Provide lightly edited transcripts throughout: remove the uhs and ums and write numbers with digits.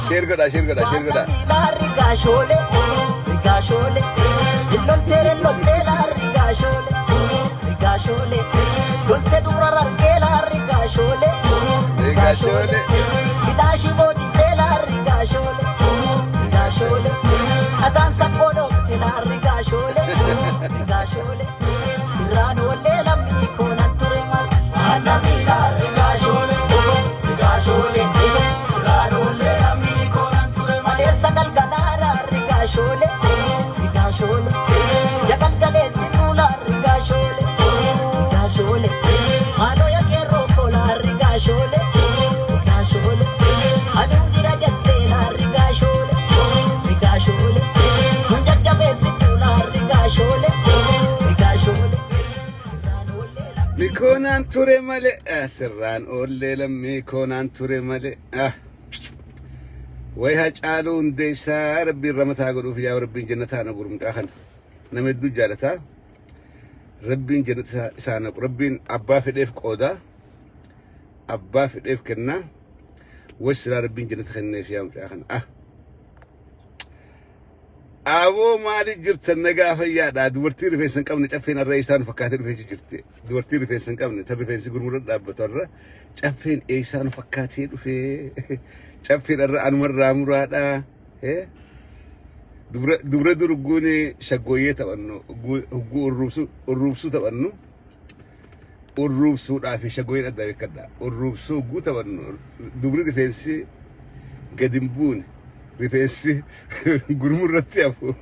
شير قدا ريغاشولي ريغاشولي اللون تيري اللون تيلا ريغاشولي ريغاشولي قلت دورا رجيلا ريغاشولي ريغاشولي بلاشي بودي تيلا ريغاشولي ريغاشولي أدان ساقولو تيلا ريغاشولي ريغاشولي سيران ولي لم يكون التوري مال أنا ميلا ريغاشولي ريغاشولي سيران ولي لم يكون التوري مال يسقل قلارا ريغاشولي ريغاشولي يقل قلي سيطولا ريغاشولي ريغاشولي مالو يكيرو كولا ريغاشولي ريغاشولي أدو ديرا جتيلا ريغاشولي ريغاشولي من ججبه سيطولا ريغاشولي ريغاشولي ميكونان توري مالي سران أولي لم ميكونان توري مالي ويها جعلون ديسا ربي رمتها قلو فيها وربي جنتها نقول مكاخن نمدو جالتها ربي جنتها إسانا ربي أبا في الإف قودا أبا في الإف كنا وسلا ربي جنتها خنة فيها مكاخن أبو مالي جرت النجاح يا دا دورتي رفيسن كم نشافين الرئيسان فكاتر رفيس جرتي دورتي رفيسن كم تبي رفيس يقول مرد أب بتورة شافين إيسان فكاتر في شافين الرأن مرة مرادا دبر درجوني شقوية تبانو هو الروبسو تبانو الروبسو رافي شقوية أدري كذا الروبسو جو تبانو دبر رفيسي قديمبون رفيسي غرمور رتيافو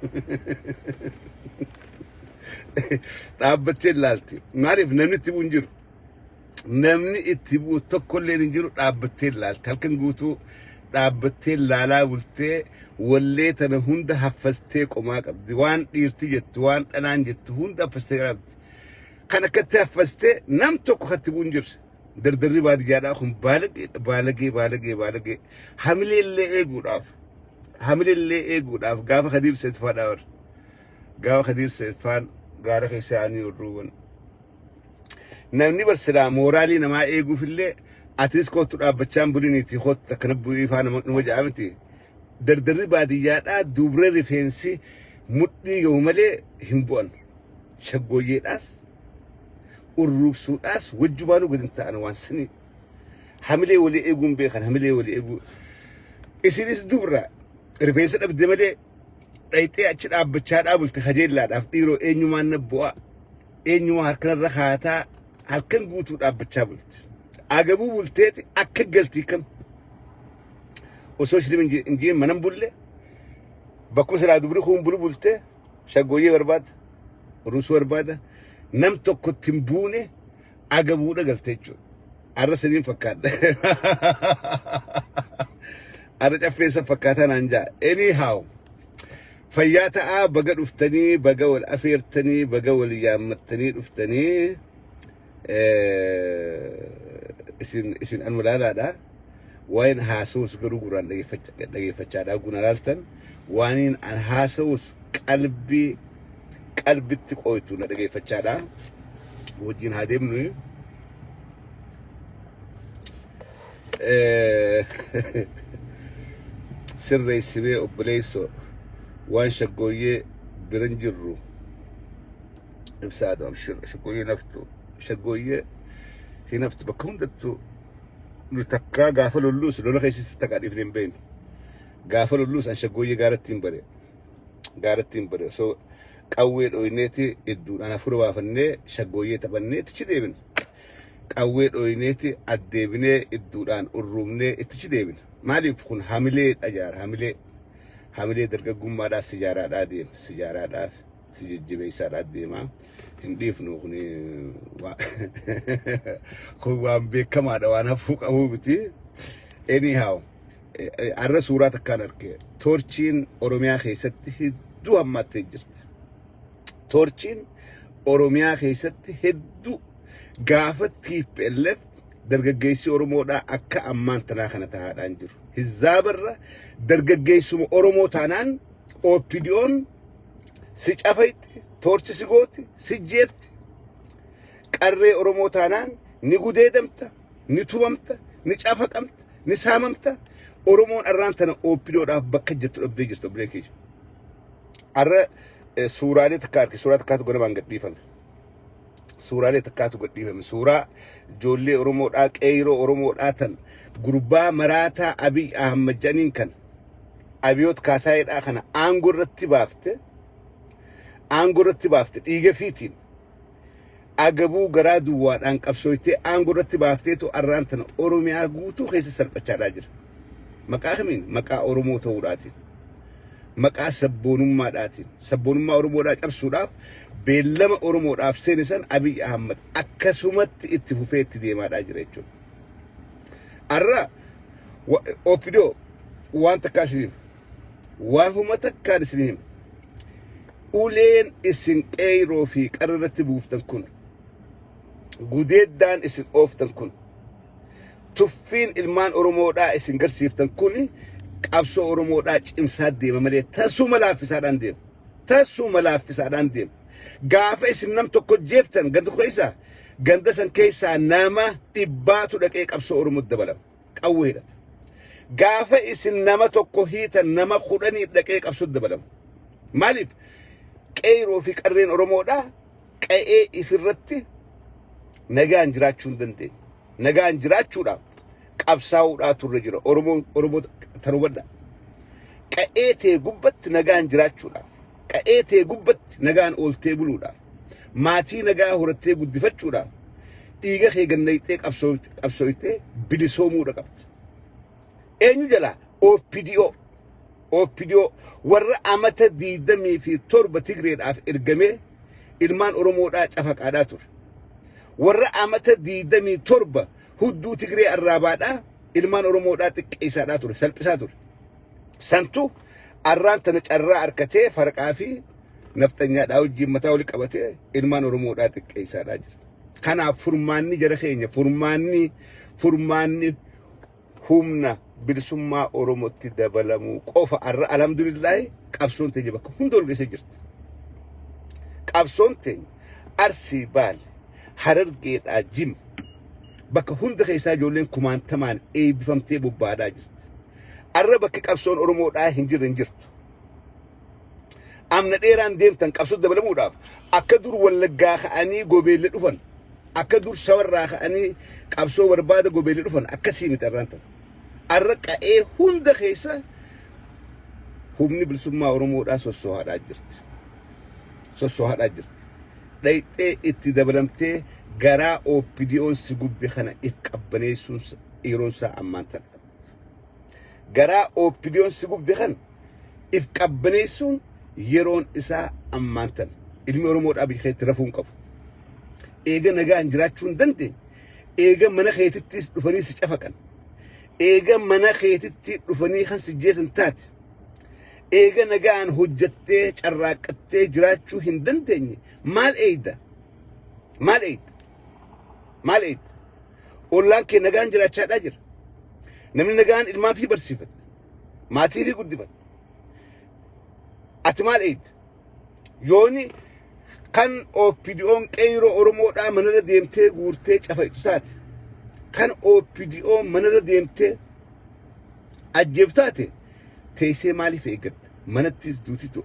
دابتين لالتي معرف نمني تبون جرو نمني اتبو تكل اللي نجرو دابتين لالتي هل كان قوتو دابتين لالا ولتي وليت انا هند حفظتي قما قبدي وان ديرتي جت وان انان جت هند حفظتي قبدي كان كنت حفظتي نمتو كتبون جر دردري بعد جادا خم بالغي حملي اللي ايغو حمل اللي إيجود أف قاف خدير سيدفان أور قاف خدير سيدفان قارخ يساني والروان نمني برسلا مورالي نما إيجو في اللي أتيس كوت بتشام بريني تيخوت تكنبو إيفان نوجع أمتي دردري باديات دوبرة ريفنسي متني يومالي همبون شقوية أس والروب سود أس وجبانو قد انت أنا وانسني حملي ولي إيجو مبيخن حملي ولي إيجو إسيديس دوبرة رفيسة أبدي مدي أيتي أشد أبتشاد أبل تخجل لا أفيرو إنيو ما نبوا إنيو هركن الرخاتا هركن قوتو أبتشابلت أجابو بولتي أكجلتي كم وسوشيال من إنجيل منام بولة بكون سلا دبري خوم بولو بولتي شقوية ورباد روس ورباده نم توكو تنبوني أجابو ده قلتيجو أرسلين فكاد أرجع في سفكاتنا نجا anyhow فياتا بقى أفتني بقى والأفيرتني بقى واليامتني أفتني اسين أنولالا دا وين هاسوس قرقران دقي فتشادا قونا لالتن وانين أن هاسوس قلبي تقويتونا دقي فتشادا وجين هادمنو سر يسمي أبليسو وان شقوية برنجرو بسادة شقوية نفتو شقوية هي نفتو بكون دتو نتكا قافلو اللوس لولا خيسي تتكا ديفنين بين قافلو اللوس أن شقوية قارت تنبري سو قويت اوينيتي ادون أنا فروا فني شقوية تبني تشديبن قويت اوينيتي أديبني ادون أن أرومني تشديبن مالي بكون حاملة أجار حاملة درجة قمة دا سجارة دا ديم سجارة دا سججبي سارة ديما هنديف نوخني خوان بكما دا وانا فوق أبو بتي anyhow أرى سورة كانركي تورچين أوروميا خيست هدو هم تجرت تورچين أوروميا خيست هدو gaafatti pelef dargaggeessi Oromoodhaa akka ammaan tanaa kana tahaadhaan jiru. Hizaabarra dargaggeessuma Oromoo taanaan OPDO'n si cafayti, torchi si gooti, si jeefti. Qarree Oromoo taanaan ni gudeedamta, ni tumamta, ni cafaqamta, ni saamamta. Oromoon arraan tana OPDO'dhaaf bakka jettu dhabdee jirtu bileekeeji. Arra suuraalee takkaarki suuraa takkaatu gonamaan gadhiifame. Suuraalee takkaatu gadhiifame. Suuraa ijoollee Oromoodhaa qeeroo Oromoodhaa tan gurbaa maraataa Abiy Ahmad jedhaniin kan Abiyoot Kaasaayedhaa kana aangoo irratti baafte dhiiga fiitiin agabuu garaa duwwaadhaan qabsooytee aangoo irratti baafteetu arraan tana Oromiyaa guutuu keessa salphachaadhaa jira. Maqaa kamiin? Maqaa Oromoo ta'uudhaatiin. Maqaa sabboonummaadhaatiin. Sabboonummaa Oromoodhaa cabsuudhaaf beellama Oromoodhaaf seenisan Abiy Ahmad akkasumatti itti fufee itti deemaadhaa jira jechuudha. Arra OPDO waan takkaa isin waan huma takkaan isin uleen isin qeeroo fi qararratti buuftan kun gudeeddaan isin ooftan kun tuffiin ilmaan Oromoodhaa isin garsiiftan kun qabsoo Oromoodhaa cimsaa deema malee tasuma laaffisaadhaan deema. Tasuma laaffisaadhaan deema. Gaafa isin nam tokko jeeftan ganda keessaa ganda san keessaa nama dhibbaatu dhaqee qabsoo Oromootti dabalama. Qawwee hidhata. Gaafa isin nama tokko hiitan nama 10 dhaqee qabsootti dabalama. Maaliif? Qeeroo fi qarreen Oromoodhaa qa'ee ifirratti nagaan jiraachuu hin dandeenye. Nagaan jiraachuudhaaf qabsaa'uudhaa turre jira. Oromoo tarubadha. Qa'ee tee gubbatti nagaan jiraachuudhaaf. Qa'ee tee gubbatti nagaan ooltee buluudhaaf. Maatii nagaa horattee guddifachuudhaaf. Dhiiga kee gannayxee qabsooytee bilisoomuudha qabda. Eenyu jalaa? OPDO warra amata 27 Tigreedhaaf ergamee ilmaan Oromoodhaa cafaqaadhaa ture. Warra amata 27 hudduu Tigree arraabaadhaa ilmaan Oromoodhaa xiqqeessaadhaa ture, salphisaa ture. Santu arraan tana carraa harkatee farqaa fi naftanyaadhaa wajjin mataa wali qabatee ilmaan Oromoodhaa xiqqeessaadhaa jira. Kanaaf furmaanni jara keenya furmaanni humna bilisummaa Oromootti dabalamuu qofa arra alhamdulillah qabsoon teenya bakka hunda ol geessee jirti. Qabsoon teenya Arsii Baale Harargeedhaa Jim bakka hunda keessaa ijoolleen kumaantamaan eebbifamtee bobbaadhaa jirti. Arra bakka qabsoon Oromoodhaa hin jirtu. Amna dheeraan deemtan qabsoo dabalamuudhaaf akka dur Wallaggaa ka'anii Gobeellee dhufan, akka dur Shawarraa ka'anii qabsoo barbaada Gobeellee dhufan akkasii miti arraan tana. Arra qa'ee hunda keessa humni bilisummaa Oromoodhaa sossoohaadhaa jirti. Dhayxee itti dabalamtee garaa OPDO'n si gubbe kana if qabbaneessuun yeroonsaa ammaan tana. Garaa OPDO'n si gubbe kana if qabbaneessuun yeroon isaa ammaan tana. Ilmi Oromoodhaa biyya keetti rafuun qabu. Eega nagaan jiraachuu hin dandeenye. Eega mana keetittis dhufanii si cafaqan. Eega mana keetitti dhufanii kan si jeesan taate. Eega nagaan hojjattee carraaqattee jiraachuu hin dandeenye maal eeyda? Ollaan kee nagaan jiraachaadhaa jira. Namni nagaan ilmaan fi barsiifata. Maatii fi guddifata. Ati maal eeyda? Yooni kan OPDO'n qeeroo Oromoodhaa manarra deemtee guurtee cafaytu taate. Kan OPDO manarra deemtee ajjeeftu taate teessee maaliif eeggatta? Manattis duutitu.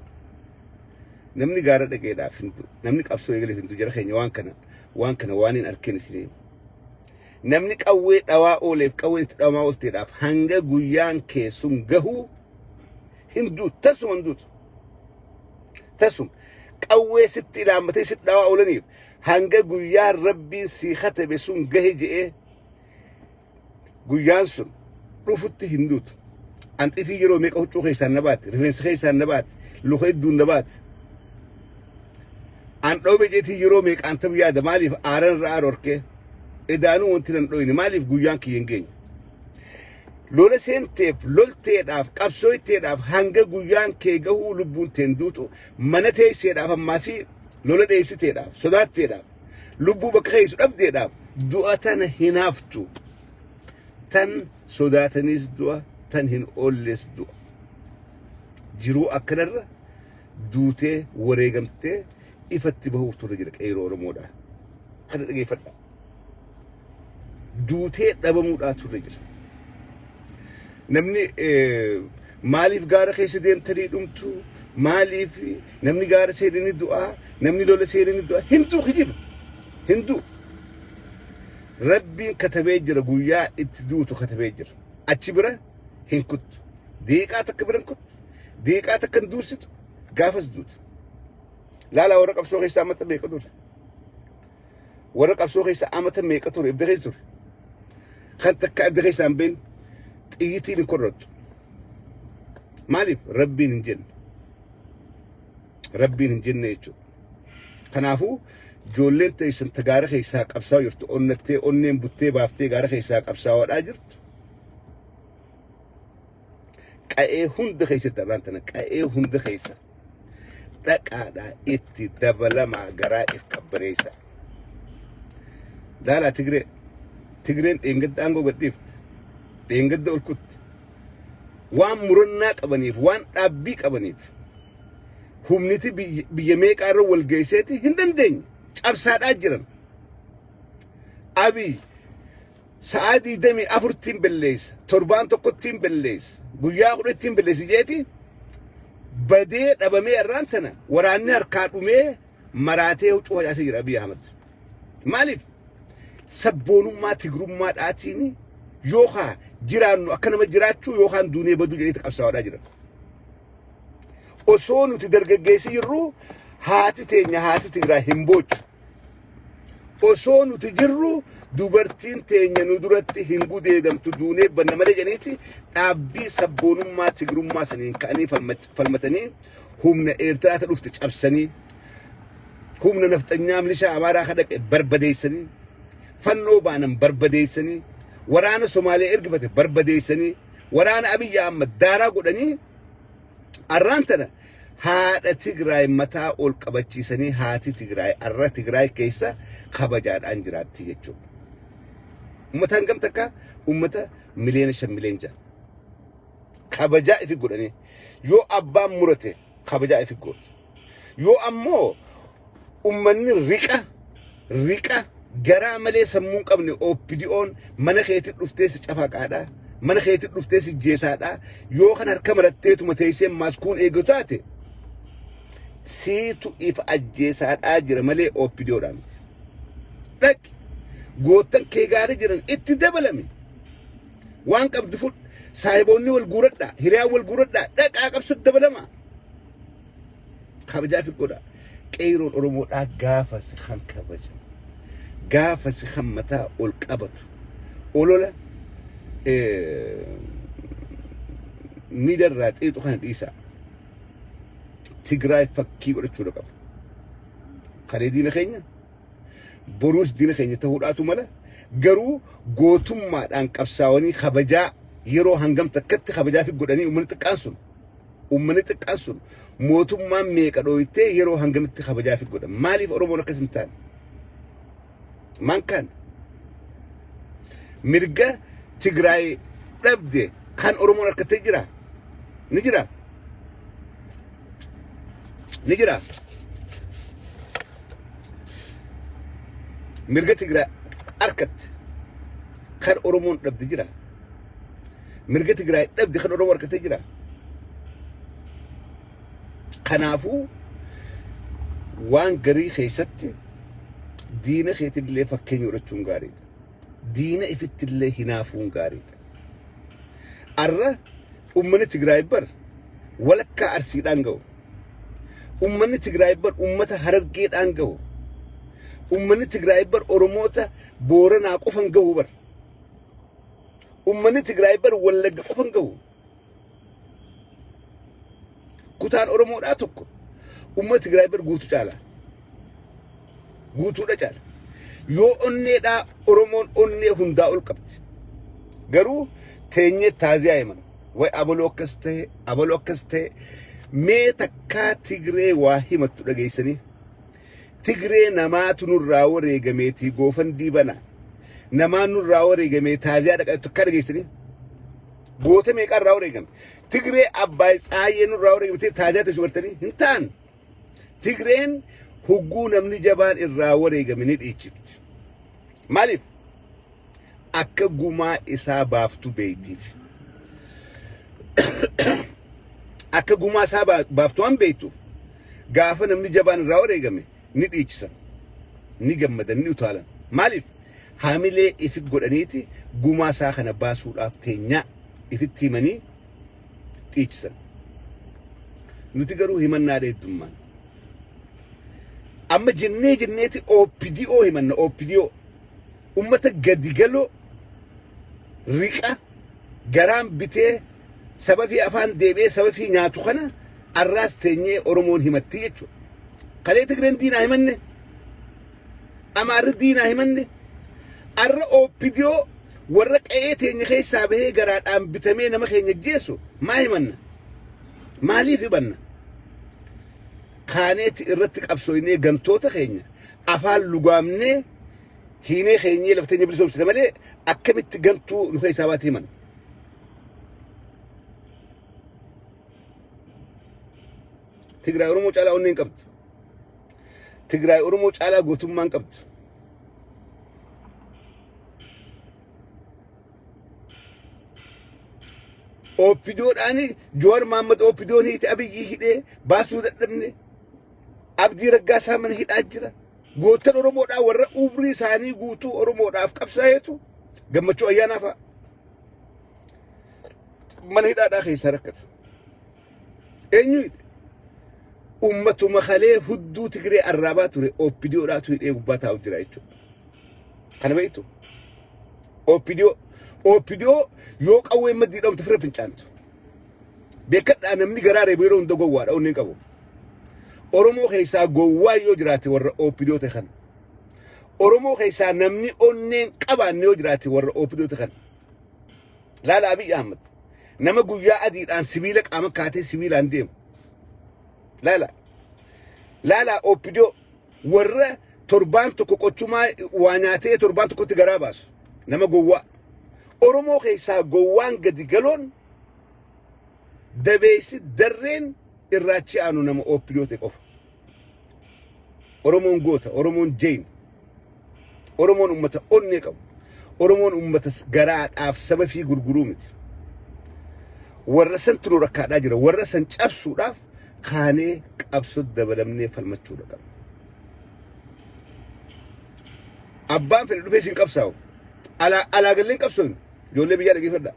Namni gaara dhaqeedhaaf hindu, namni qabsoo eegaleef hindu jara keenya waan kana waan hin arkin isin. Namni qawwee dhawaa ooleef qawwee itti dhawamaa oolteedhaaf hanga guyyaan keessum gahuu hindu tasuma hinduutu. Tasuma qawwee sitti ilaammatee sitti dhawaa oolaniif hanga guyyaan rabbiin si katabe sun gahe je'ee guyyaan sun dhufutti hinduutu. Anxiitii yeroo meeqa huccuu keessaan na baate, rifeensa keessaan na baate, luka hedduun na baate. An dhoobe jeetii yeroo meeqa anta yaada maaliif aaran irraa aroorkee edaanuu wanti nan dhooyne maaliif guyyaan kiyya hin geenye. Lola seenteef lolteedhaaf qabsooyteedhaaf hanga guyyaan kee gahuu lubbuun teen duutu mana teesseedhaaf ammaasii lola dheessiteedhaaf sodaatteedhaaf lubbu bakka keeysu dhabdeedhaaf du'a tana hinaaftu tan sodaatanis du'a tan hin oolles du'a jiruu akkanarra duutee wareegamtee ifatti bahuuf turre jira qeeroo Oromoodha kana dhageeffadha duutee dhabamuudhaa turre jira namni maaliif gaara keessa deemtanii dhumtu maaliif namni gaara seenanii du'a namni lola seenanii du'a hinduu kijiba hinduu rabbiin katabee jira guyyaa itti duutu katabee jira achi bira hin kuttu deeqaa takka biran kuttu deeqaa takka hin duursitu gaafas duutu laala warra qabsoo keessaa amata meeqa ture warra qabsoo keessaa amata meeqa ture ibda keessa ture kan takka ibda keessaa hin beekne xiyyitiin hin korrottu maaliif rabbiin hin jenne jechuudha kanaafuu ijoolleen teessan gaara keessaa qabsaa'aa jirtu onnattee onneen buttee baaftee gaara keessaa qabsaa'aadhaa jirtu qa'ee hunda keessatti irraan tana qa'ee hunda keessa dhaqaadhaa itti dabalamaa garaa if qabbaneessa laalaa Tigreen dheengadda aangoo gadhiifte dheengadda ol kutte waan murannaa qabaniif waan dhaabbii qabaniif humniti biyya meeqaarra wal geesseeti hin dandeenye cabsaadhaa jiran Abiy sa'aa 24 belleessa torbaan tokkottiin belleessa guyyaa 10 belleessi jeeti badee dhabamee irraan tana waraanni harkaa dhumee maraatee huccuu hajaasee jira Abiy Ahmed maaliif sabboonummaa tigrummaa dhaatiin yookaan jiraannu akka nama jiraachuu yookaan duunee baduu jedhee qabsaa'aadhaa jiran osoo nuti dargaggeessi jirru haati teenya haati Tigraay hin boochu osoo nuti jirru dubartiin teenya nu duratti hin gudeedamtu duunee banna malee jedhaniiti dhaabbii sabboonummaa tigrummaa saniin ka'anii falmatanii humna Eertiraa dhufte cabsanii humna nafxanyaa milishaa Amaaraa kadhaqe barbadeessanii fannoo baanan barbadeessanii waraana Somaalee ergifate barbadeessanii waraana Abiy Ahmed daaraa godhanii arraan tana haadha Tigraay mataa ol qabachiisanii haati Tigraay arra Tigraay keessa kabajaadhaan jiraatti jechuudha. Uummata hangam takka uummata miliyoona 5 miliyoona 6 kabajaa ifi godhanii yoo abbaan murate kabajaa ifi godhu yoo ammoo uummanni riqa garaa malee sammuun qabne OPDO'n mana keetti dhuftee si cafaqaadhaa mana keetti dhuftee si jeesaadhaa yoo kan harka maratteetuma teessee maskuun eegatu taate siitu if ajjeesaadhaa jira malee OPDO'dhaan dhaqi gootan kee gaarii jiran itti dabalame waan qabdu fudh saahiboonni wal guuradhaa hiriyaan wal guuradhaa dhaqaa qabsutti dabalama kabajaa fi godhaa qeeroon Oromoodhaa gaafas kan kabajan gaafas kan mataa ol qabatu olola miidarraa xiixu kana dhiisaa Tigraay fakkii godhachuudha qaba kalee diina keenya boruus diina keenya ta'uudhaatu mala garuu gootummaadhaan qabsaa'anii kabajaa yeroo hangam takkatti kabajaa fi godhanii uummanni xiqqaan sun mootummaan meeqa dhooytee yeroo hangamitti kabajaa fi godhan maaliif Oromoon akkas hin taane mankaan mirga Tigraay dhabde kan Oromoon harkattee jira ni jira mirga Tigraay harkatte kan Oromoon dhabde jira mirga Tigraay dhabde kan Oromoon harkattee jira kanaafuu waan garii keessatti diina keetillee fakkeenya godhachuun gaariidha diina ifittillee hinaafuun gaariidha arra ummanni Tigraay bar walakkaa Arsiidhaan ga'u ummanni Tigraay bar ummata Harargeedhaan ga'u ummanni Tigraay bar Oromoota Booranaa qofan ga'u bar ummanni Tigraay bar Wallagga qofan ga'u kutaan Oromoodhaa tokko ummata Tigraay bar guutuudha caala yoo onneedhaa Oromoon onnee hundaa ol qabdi garuu teenyee taaziyaa himan way abaloo akkas ta'e mee takkaa Tigree waa himattu dhageessanii Tigree namaatu nurraa wareegameetii goofan diibana. Namaan nurraa wareegamee taaziyaa dhaqatu akka dhageessanii. Goota meeqarraa wareegame? Tigree Abbaay Tsaayyee nurraa wareegamtee taaziyaa tashu bartanii hin ta'an. Tigreen hugguu namni jabaan irraa wareegame ni dhiichifti. Maaliif? Akka gumaa isaa baaftu beeytiif. Akka gumaa isaa baaftu waan beeytuuf gaafa namni jabaan irraa wareegame ni dhiichisan, ni gammadan, ni utaalan. Maaliif? Hamilee ifi godhaniiti gumaa isaa kana baasuudhaaf teenyaa ifitti himanii dhiichisan. Nuti garuu himannaa dheeddummaan. Amma jenneeti OPDO himanna OPDO. Ummata gadigaloo riqa garaan bitee sababii afaan deebee sababii nyaatu kana arraas teenyee Oromoon himatti jechuudha. Kalee Tigreen diinaa himanne, Amaarri diinaa himanne, arra OPDO warra qe'ee teenya keessaa bahee garaadhaan bitamee nama keenya jeessu maa himanna? Maaliif himanna? Kaaneeti irratti qabsooynee gantoota keenya afaan lugaamnee hiinee keenyee lafteenya bilisoomsite malee akkamitti gantuu nu keessaa baate himan? Tigraay Oromoo caalaa onneen qabdu. Tigraay Oromoo caalaa gootummaan qabdu. OPDOdhaani Jowaar Mohaammed OPDOon hiite Abiyyii hidhee baasuu dadhabne. Abdii Raggaasaa mana hidhaa jira. Gootan Oromoodhaa warra umrii isaanii guutuu Oromoodhaaf qabsaa'eetu gammachuu ayyaanaa fa'a. Mana hidhaadhaa keessaa rakkata. Eenyu hidhe? Ummatuma kalee hudduu Tigree arraabaa ture OPDOdhaatu hidhee gubbaa taa'u jira jechuudha. Kana beektu? OPDO yoo qawwee maddii dhamtu fira fincaantu. Beekadhaa namni garaa reebu yeroo hunda gowwaadha onneen qabu. Oromoo keessaa gowwaa yoo jiraate warra OPDO ta'e kan. Oromoo keessaa namni onneen qabaanne yoo jiraate warra OPDO ta'e kan. Laala Abiy Ahmed nama guyyaa adiidhaan sibiila qaama kaatee sibiilaan deemu. Laala OPDO warra torbaan tokko qochumaa waa nyaatee torbaan tokkotti garaa baasu. Nama gowwaa. Oromoo keessaa gowwaan gadi galoon dabeessi darreen irraachi aanu nama OPDO ta'e qofa. Oromoon goota, Oromoon jeen. Oromoon ummata onnee qabu. Oromoon ummata garaadhaaf saba fi gurguruu miti. Warra santu nu rakkaadhaa jira. Warra san cabsuudhaaf kaanee qabsoo dabalamnee falmachuudha qabna. Abbaan fedhe dhufee siin qabsaa'u. Alaagalleen qabsooynu. Ijoollee biyyaa dhageeffadhaa.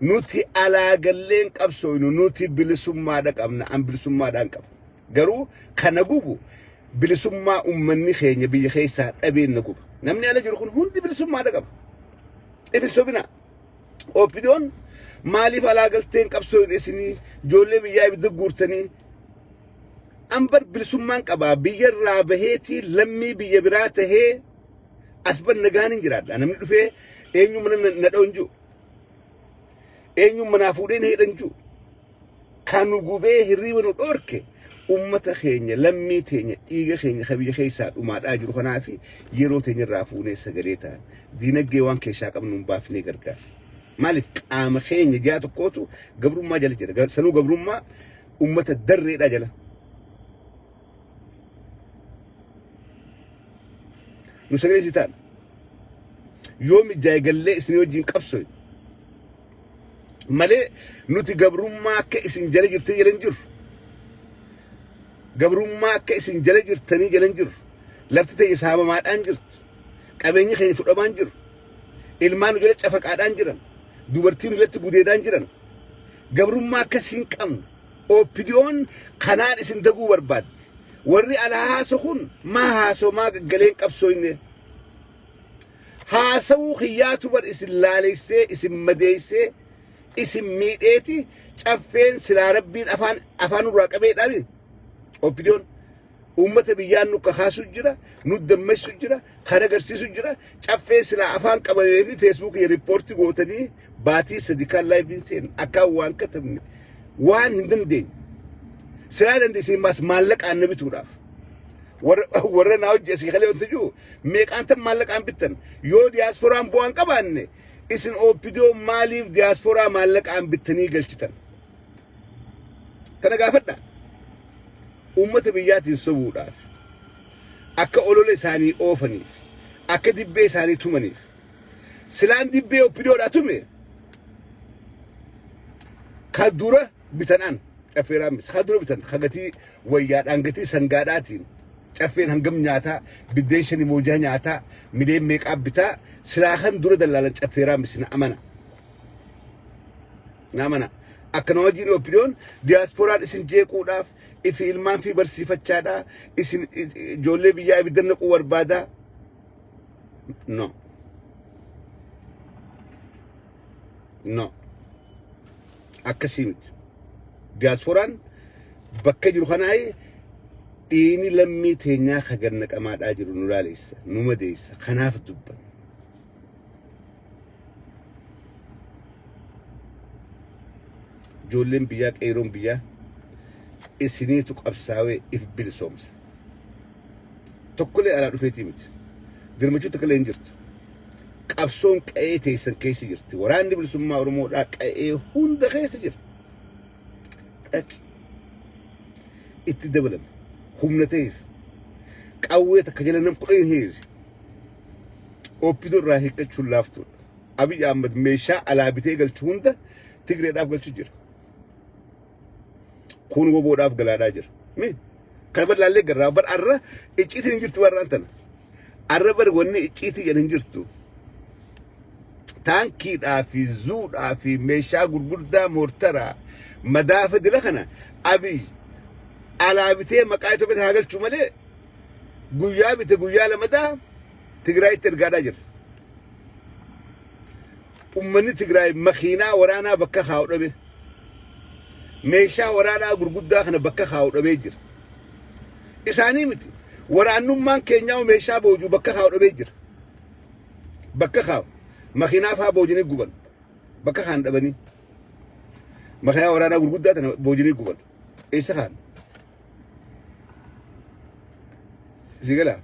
Nuti alaagalleen qabsooynu nuti bilisummaadha qabna. An bilisummaadhaan qaba. Garuu kana gubu bilisummaa ummanni keenya biyya keessaa dhabeen na guba. Namni ala jiru kun hundi bilisummaadha qaba. Ibisobina. OPDOon maaliif alaagalteen qabsooynu isinii ijoollee biyyaa ibidda guurtanii ambar bilisummaan qabaa biyya irraa baheetii lammii biyya biraa tahee asban nagaan hin jiraadha. Namni dhufee eenyu mana na dhawunju. Eenyu mana fuudhee na hidhanju. Kan nu gubee hirriiba nu dhorke ummata keenya lammii teenya dhiiga keenya kabiyya keessaa dhumaadhaa jiru kanaafi yeroo teenya irraa fuunee sagalee ta'an diinagdee waan keessaa qabnu hin baafnee gargaara. Maaliif qaama keenya jaa tokkootu gabrummaa jala jira. Sanuu gabrummaa ummata darreedhaa jala. Nu sagalee si ta'an yoo mijaa'e gallee isin wajjin qabsooy malee nuti gabrummaa akka isin jala jirtanii jalan jiru. Gabrummaa akka isin jala jirtanii jalan jiru. Lafti ta'e saamamaadhaan jirtu. Qabeenyi keenya fudhamaan jiru. Ilmaan nu jala cafaqaadhaan jiran. Dubartiin nu jalatti gudeedaan jiran. Gabrummaa akkasiin qabnu. OPDOon kanaan isin daguu barbaaddi. Warri alaa haasoo kun maa haasoo maa gaggaleen qabsooyne. Haasawuu xiyyaatu bar isin laaleessee isin madeessee isin miidheeti caffeen silaa rabbiin afaan irraa qabee dhabe. OPDOon ummata biyyaan nu kaasuu jira, nu dammaqsuu jira, kan agarsiisuu jira. Caffeen silaa afaan qabamee fi Facebook riippoortii gootanii baatii sadi kan laayiviin seen akka waan katabne waan hin dandeenye. Silaa dandeessiin maas maallaqaan na bituudhaaf. warra naa hojjesi kale wanti jiru meeqaantan maallaqaan bittan yoo diyaaspooraan bu'aan qabaanne isin OPDO maaliif diyaasporaa maallaqaan bittanii galchitan kana gaafadha ummata biyyaatiin sobuudhaaf akka olola isaanii oofaniif akka dibbee isaanii tumaniif silaan dibbee OPDOodhaa tume ka dura bitanan caffeeraamis ka dura bitan hagatii wayyaadhaan gatii sangaadhaatiin caffeen hangam nyaataa biddeen shani moojaa nyaataa mideen meeqaa bitaa silaa kan dura dallaalan caffeeraamis na amana akkana wajjin OPDOon diyaaspooraan isin jeequudhaaf ifi ilmaan fi barsiifachaadhaa isin ijoollee biyyaa ibiddan naquu barbaadaa no akkasii miti diyaaspooraan bakka jiru kanaa dhiini lammii teenyaa kagannaqamaadhaa jiru nu laaleessa nu madeessa kanaaf dubban ijoolleen biyyaa qeeroon biyyaa isiniitu qabsaawee if bilisoomsa tokkolee alaa dhufeetii miti dirmachuu tokkolee hin jirtu qabsoon qa'ee teessan keessa jirti waraanni bilisummaa Oromoodhaa qa'ee hunda keessa jira dhaqi itti dabalame humna ta'eef qawwee takka jala nam kudhan hiriiri OPDO irraa hiikkachuun laaftuudha Abiy Ahmed meeshaa alaa bitee galchu hunda Tigreedhaaf galchu jira kun woboodhaaf galaadhaa jira kana balaallee garraa bar arra icciitiin hin jirtu warraan tana arra bar wanni icciitii jedhan hin jirtu taankiidhaa fi zuudhaa fi meeshaa gurguddaa moortaraa madaafa dila kana Abiy alaa bitee maqaa Itoophiyaa haa galchu malee guyyaa bite guyyaa lamadaa Tigraayitti ergaadhaa jira ummanni Tigraay makiinaa waraanaa bakka kaa'u dhabe meeshaa waraanaa gurguddaa kana bakka kaa'u dhabee jira isaanii miti waraannummaan keenyaa meeshaa boojuu bakka kaa'u dhabee jira bakka kaa'u makiinaa faa boojinii guban bakka kaan dhabanii makiinaa waraanaa gurguddaa tana boojinii guban eessa kaan sigala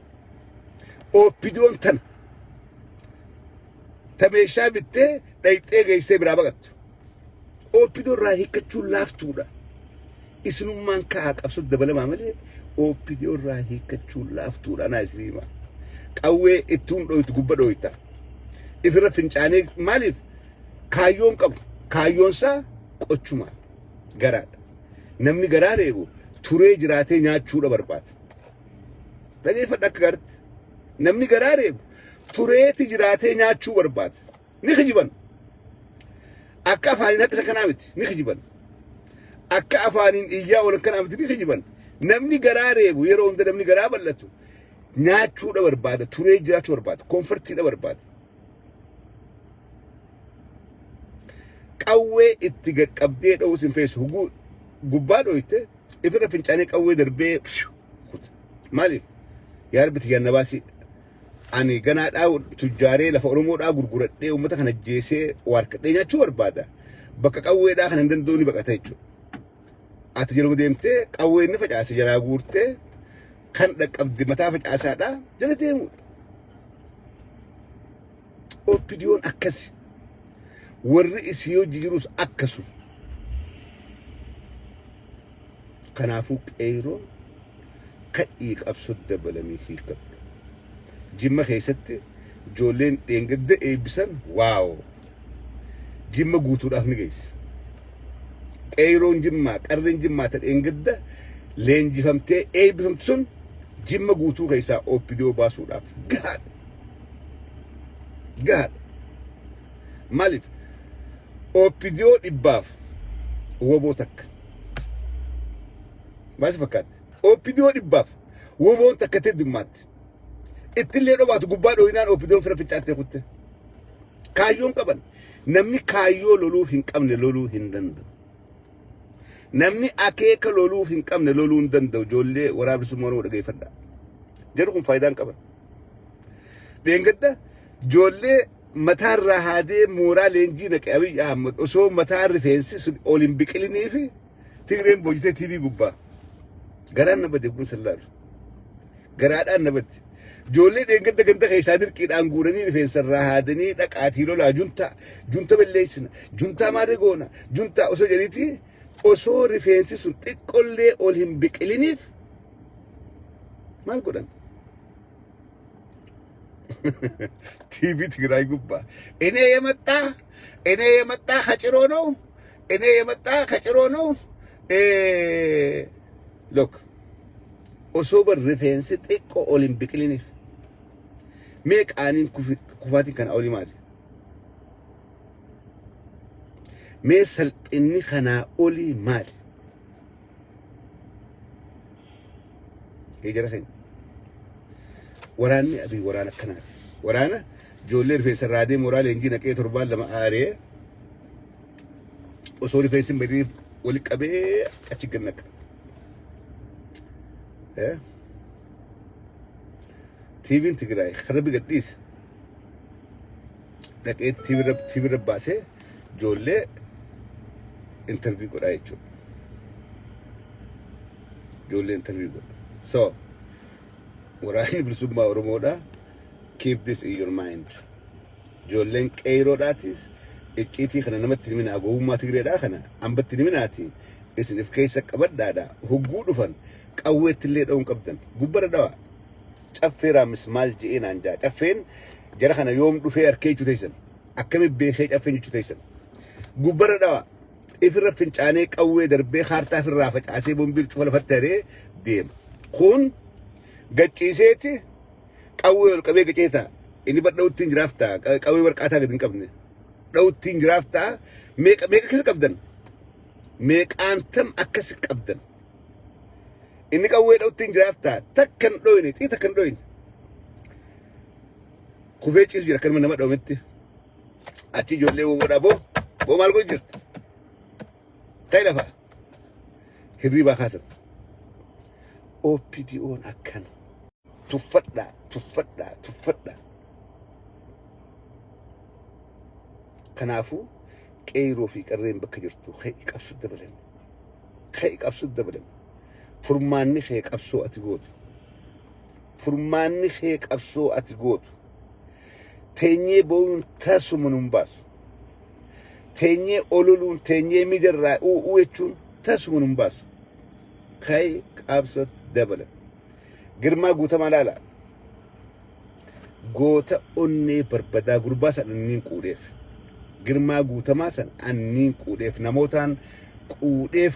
OPDOon tana ta meeshaa bittee dhayxee geessee biraa baqattu OPDO irraa hiikkachuun laaftuudha isinummaan ka'aa qabsoo dabalamaa malee OPDO irraa hiikkachuun laaftuudha naa isiniima qawwee ittuun dhoytu gubba dhoyta ifirra fincaanee maaliif kaayyoon qabu kaayyoonsaa qochumaa garaadha namni garaa reebu turee jiraatee nyaachuudha barbaada dhageeffadha akka garti namni garaa reebu tureeti jiraatee nyaachuu barbaada ni kijiban akka afaaniin akka isa kanaa miti ni kijiban akka afaaniin iyyaa oolan kanaa miti ni kijiban namni garaa reebu yeroo hunda namni garaa bal'atu nyaachuudha barbaada turee jiraachuu barbaada koonfortiidha barbaada qawwee itti qaqqabdee dha'uu sin feesu gubbaa dhoyte ifirra fincaanee qawwee darbee maaliif yaa rabbi tiyyanna baasii ani ganaadhaa tujjaaree lafa Oromoodhaa gurguradhee uummata kana jeesee waarkadhee nyaachuu barbaada bakka qawweedhaa kana hin danda'u baqata jechuudha ati yeroo deemtee qawween ni facaase jalaa guurtee kan dhaqqabdi mataa facaasaadhaa jala deemuudha OPDOon akkasi warri isii hojii jirus akkasu kanaafuu qeeroon ka'ii qabsoo dabalanii hiikkatu jimma keessatti ijoolleen dheengadda eebbisan waaw jimma guutuudhaaf ni geesse qeeroon jimmaa qarreen jimmaa ta dheengadda leenjifamtee eebbifamtu sun jimma guutuu keessaa OPDO baasuudhaaf gahaadha maaliif OPDO dhibbaaf woboo takka baasi fakkaatti OPDO dhibbaaf woboon takka teddummaatti ittillee dhobaatu gubbaa dhoyinaan OPDOon fira fincaattee kutte kaayyoon qaban namni kaayyoo loluuf hin qabne loluu hin danda'u namni akeeka loluuf hin qabne loluu hin danda'u ijoollee waraabesummaa Oromoo dhageeffadha jedhu kun faayidaan qaban dheengadda ijoollee mataarraa haadee mooraa leenjii naqe Abiy Ahmed osoo mataa rifeensi sun ol hin biqilinii fi Tigreen boojitee TV gubbaa garaan nama deebiin sallaalu garaadhaan nabatti. Ijoollee deenganta ganta keessaa dirqiidhaan guuranii rifeensarraa haadanii dhaqaatii lolaa junta balleessina juntaa maarree goona juntaa osoo jedhiti osoo rifeensi sun xiqqollee ol hin biqiliniif maal godhan? TV ትግራይ ጉባ እኔ የመጣ ከጭሮ ነው እኔ የመጣ ከጭሮ ነው ሎክ osoo bar rifeensi xiqqoo ol hin biqiliniif mee qaaniin kufaatiin kana olii maali? mee salphinni kanaa olii maali? jara keenya waraanni abii waraana akkanaati. Waraana ijoollee rifeensa irraa deemu waraana leenjii naqee torbaan lama aaree osoo rifeensi hin badiniif wali qabee achi gad naqa. TV'n Tigraay karra bigadhiisa dhaqee TV irra baasee ijoollee interview godhaa jechuudha. Ijoollee interview godha. So waraanni bilisummaa Oromoodhaa keep this in your mind. Ijoolleen qeeroodhaatis icciitii kana namatti himinaa gowwummaa Tigreedhaa kana hambatti himinaati isinif keessa qabadhaadha. Hogguu dhufan qawweettillee dha'uun qabdan gubbara dhawaa caffeeraa mismaal je'een anjaa caffeen jara kana yoom dhufee harkee jechuu teessan akkamitti beekee caffeen jechuu teessan gubbara dhawaa ifirra fincaanee qawwee darbee kaartaa ofirraa facaasee bombii cufa lafatti haree deema. Kun gacciiseeti qawwee ol qabee gaceeta inni badha'uttiin jiraaftaa qawwee warqaataa gad hin qabne dha'uttiin jiraaftaa meeqa akkasi qabdan meeqaantam akkasi qabdan inni qawwee dha'uttiin jiraaftaa takkan dhoyne xii takkan dhoyne kufee ciisu jira kanuma nama dhoometti achi ijoollee womoodhaa boo maal godhu jirti ta'e lafaa hirriibaa kaasan OPDO'n akkana tuffadhaa kanaafuu qeeroo fi qarreen bakka jirtu ka'ii qabsuu dabalan furmaanni kee qabsoo ati gootu teenyee boo'uun tasuma nun baasu teenyee ololuun teenyee miidirraa u'uu jechuun tasuma nun baasu ka'ii qabsoo dabalan. Girmaa Guutamaa laala goota onnee barbadaa gurbaa san anniin quudheef Girmaa Guutamaa san anniin quudheef namootaan quudheef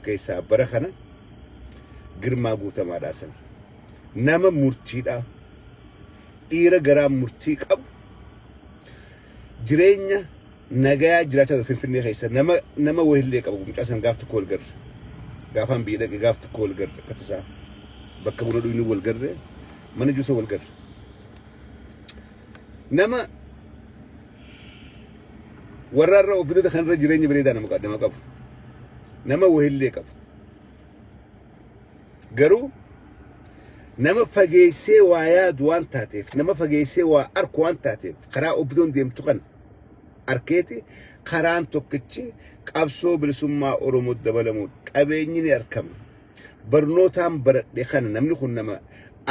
keessaa bara kana Girmaa Guutamaadhaa san nama murtiidhaa dhiira garaa murtii qabu jireenya nagayaa jiraachaa Finfinnee keessa nama wahillee qabu mucaa san gaaf tokko wal garre gaafaan biyya dhaqe gaaf tokko wal garre akkatasaa bakka buna dhuynu wal garre mana juusa wal garre nama warraarra obbitoota kanarra jireenya bareedaa nama qabu nama wahillee qabu garuu nama fageessee waa yaadu waan taateef nama fageessee waa arku waan taateef karaa obbitoon deemtu kana arkeeti karaan tokkichi qabsoo bilisummaa Oromoo dabalamuun qabeenyi ni argama. Barnootaan baradhe kana namni kun nama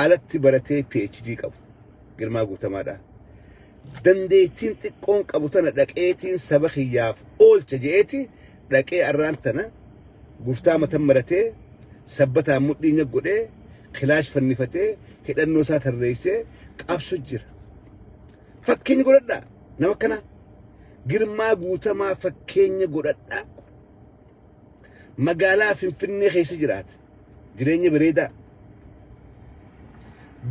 alatti baratee PhD qabu Girmaa Guutamaadhaa. Dandeettiin xiqqoon qabu tana dhaqeetiin saba kiyyaaf oolcha je'eeti dhaqee arraan tana guftaa matan maratee sabbataan mudhiinya godhee kilaash fannifatee hidhannoo isaa tarreessee qabsu jira. Fakkeenya godhadhaa nama kana Girmaa Guutamaa fakkeenya godhadhaa. Magaalaa Finfinnee keessa jiraata. Jireenya bareedaa.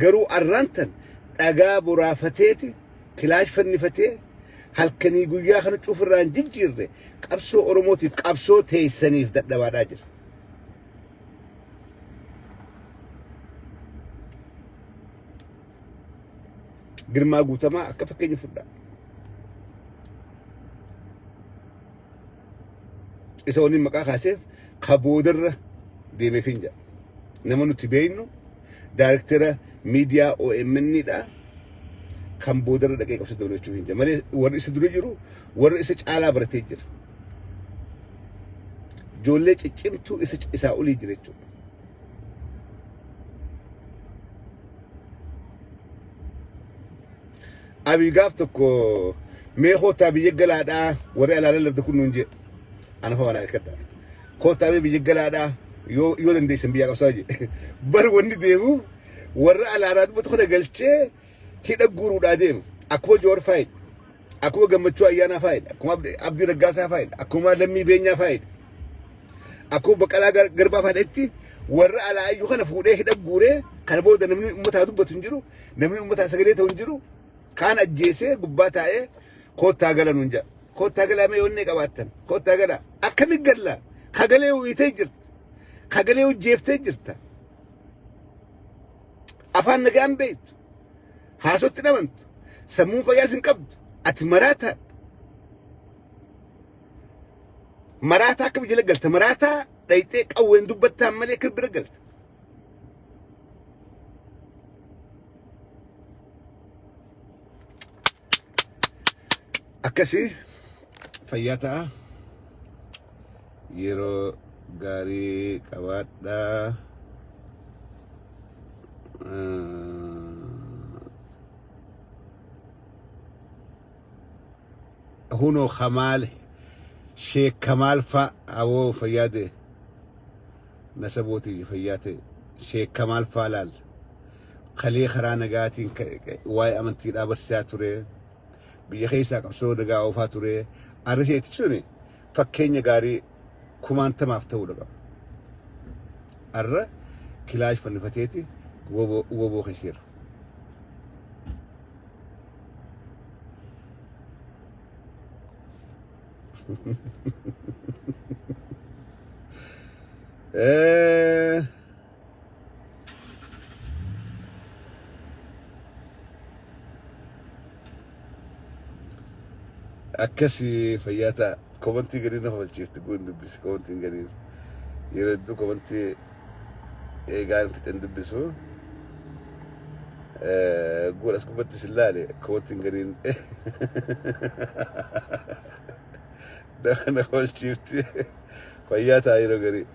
Garuu arraan tan dhagaa boraafateeti kilaash fannifatee halkanii guyyaa kana cufirraan jijjiirre qabsoo Oromootiif qabsoo teessaniif dadhabaadhaa jira. Girmaa Guutamaa akka fakkeenya fudhaa. Isa waliin maqaa kaaseef kaboodarra deemee finja. Nama nuti beeknu daayirektara miidiyaa OMN'dha. Kan boodarra dhaqee qabsoo dabalachuu finja. Malee warri isa dura jiru warri isa caalaa baratee jira. Ijoollee ciccimtuu isaa olii jira jechuudha. أبي قافتكو ميخو تابي يجلادا وري على لب تكون نجي أنا فانا كده خو تابي بيجلادا يو دندي سنبيا قصاجي بر وندي ديمو وري على رات بتخون قلتشي كده جورو داديم أكو جور فايد أكو جمتشو أيانا فايد أكو عبد الرجاسة فايد أكو ما لمي بينيا فايد أكو بكلا غربا فايدتي وري على أيو خنا فوده كده جوري كان بود نمني أمتها دوب بتنجرو نمني أمتها سجلي تنجرو كان الجيسة قبّات عيه كوت تاجلا نونجا كوت تاجلا ما يوني كواتن كوت تاجلا أكمل جلا خجلي ويتجرت خجلي وجيف تجرت أفان نجام بيت هاسوت نمنت سمون فيازن كبد أتمراتا مراتا كم جلقلت مراتا ريتك أو ندبتها ملك برجلت أكسي فياتا يرو غاري كوادا هونو خمال شيخ كمال فا أو فياده نسبوتي فياتي شيخ كمال فالال خلي خرانا قاتين واي أمنتي رابرساتوري بيخيسا قبصو دقا وفاتوري أرشي تشوني فكيني غاري كمان تمافتو دقا أرى كلاش فنفتيتي وبو خيسير أكسي فياتا كومنتي قرينا فالشيف تقول ندبس كومنتي قرينا يردو كومنتي إيجان في تندبسو قول أسكوبت سلالي كومنتي قرين ده أنا فالشيف فياتا يرو قري